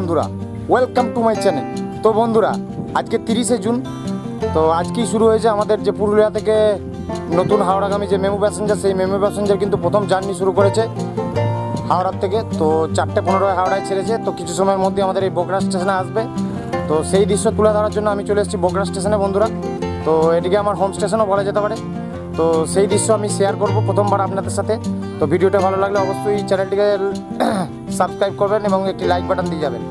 বন্ধুরা, welcome to my channel. তো বন্ধুরা, আজকে 30শে জুন। তো আজকেই শুরু হয়েছে আমাদের যে পুরুলিয়া থেকে নতুন হাওড়াগামী যে মেমু প্যাসেঞ্জার, সেই মেমু প্যাসেঞ্জার কিন্তু প্রথম জার্নি শুরু করেছে হাওড়ার থেকে। তো 4:15 হাওড়ায় ছেড়েছে। তো কিছু সময়ের মধ্যে আমাদের এই বগুড়া স্টেশনে আসবে। তো সেই দৃশ্য তুলে ধরার জন্য আমি চলে এসেছি বগুড়া স্টেশনে বন্ধুরা। তো এটিকে আমার হোম স্টেশনও বলা যেতে পারে। তো সেই দৃশ্য আমি শেয়ার করব প্রথমবার আপনাদের সাথে। তো ভিডিওটা ভালো লাগলে অবশ্যই চ্যানেলটিকে সাবস্ক্রাইব করবেন এবং একটি লাইক বাটন দিয়ে যাবেন।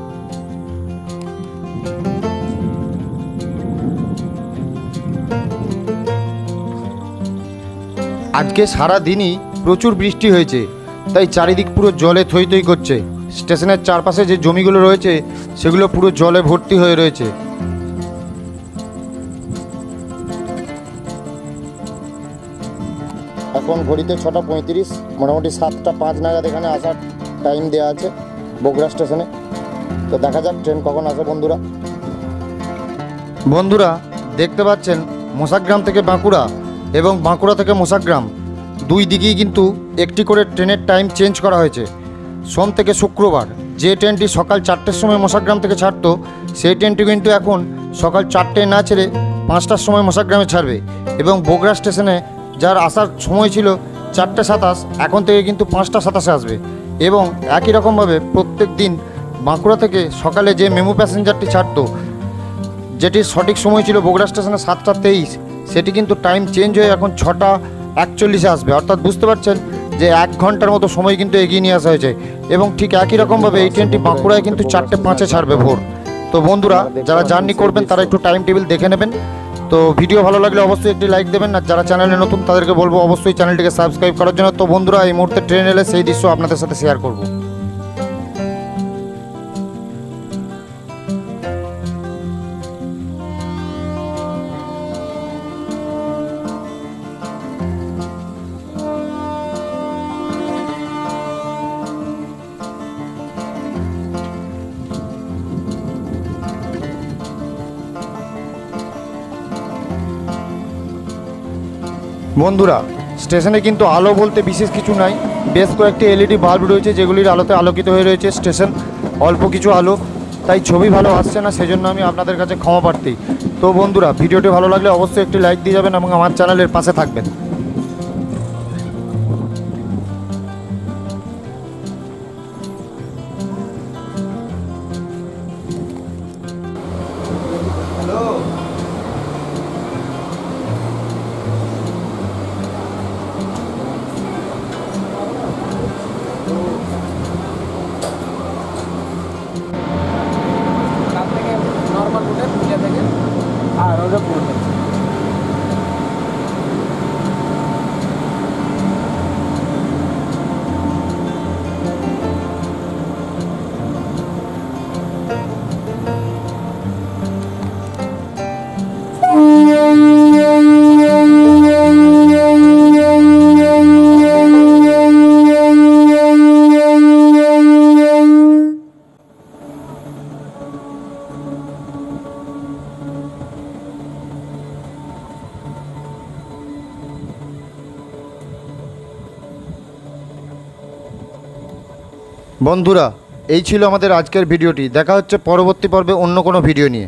আজকে সারা দিনই প্রচুর বৃষ্টি হয়েছে, তাই চারিদিক পুরো জলে থই থই করছে। স্টেশনের চারপাশে যে জমিগুলো রয়েছে সেগুলো পুরো জলে ভর্তি হয়ে রয়েছে। এখন ঘড়িতে 6:35, মোটামুটি 7:05 নাগাদ এখানে আসার টাইম দেওয়া আছে বগুড়া স্টেশনে। তো দেখা যাক ট্রেন কখন আসে বন্ধুরা। বন্ধুরা দেখতে পাচ্ছেন মোসাগ্রাম থেকে বাঁকুড়া এবং বাঁকুড়া থেকে মোসাগ্রাম দুই দিকেই কিন্তু একটি করে ট্রেনের টাইম চেঞ্জ করা হয়েছে। সোম থেকে শুক্রবার যে ট্রেনটি সকাল 4টের সময় মোসাগ্রাম থেকে ছাড়তো, সেই ট্রেনটি কিন্তু এখন সকাল 4টেয় না ছেড়ে 5টার সময় মোসাগ্রামে ছাড়বে। এবং বগুড়া স্টেশনে যার আসার সময় ছিল 4:27, এখন থেকে কিন্তু 5:27 আসবে। এবং একই রকমভাবে প্রত্যেক দিন বাঁকুড়া থেকে সকালে যে মেমু প্যাসেঞ্জারটি ছাড়তো, যেটির সঠিক সময় ছিল বগুড়া স্টেশনে 7:23, সেটি কিন্তু টাইম চেঞ্জ হয়ে এখন 6:41 আসবে। অর্থাৎ বুঝতে পারছেন যে 1 ঘন্টার মতো সময় কিন্তু এগিয়ে নিয়ে আসা হয়েছে। এবং ঠিক একই রকমভাবে এই ট্রেনটি বাঁকুড়ায় কিন্তু 4:05 ছাড়বে ভোর। তো বন্ধুরা, যারা জার্নি করবেন তারা একটু টাইম টেবিল দেখে নেবেন। তো ভিডিও ভালো লাগলে অবশ্যই একটি লাইক দেবেন, আর যারা চ্যানেলে নতুন তাদেরকে বলবো অবশ্যই চ্যানেলটিকে সাবস্ক্রাইব করার জন্য। তো বন্ধুরা, এই মুহূর্তে ট্রেন এলে সেই দৃশ্য আপনাদের সাথে শেয়ার করব। বন্ধুরা, স্টেশনে কিন্তু আলো বলতে বিশেষ কিছু নাই। বেশ কয়েকটি এলইডি বাল্ব রয়েছে যেগুলির আলোতে আলোকিত হয়ে রয়েছে স্টেশন। অল্প কিছু আলো, তাই ছবি ভালো আসছে না, সেজন্য আমি আপনাদের কাছে ক্ষমা প্রার্থী। তো বন্ধুরা, ভিডিওটি ভালো লাগলে অবশ্যই একটি লাইক দিয়ে যাবেন এবং আমার চ্যানেলের পাশে থাকবেন। আর ওটা পড়বে বন্ধুরা, এই ছিল আমাদের আজকের ভিডিওটি। দেখা হচ্ছে পরবর্তী পর্বে অন্য কোনো ভিডিও নিয়ে।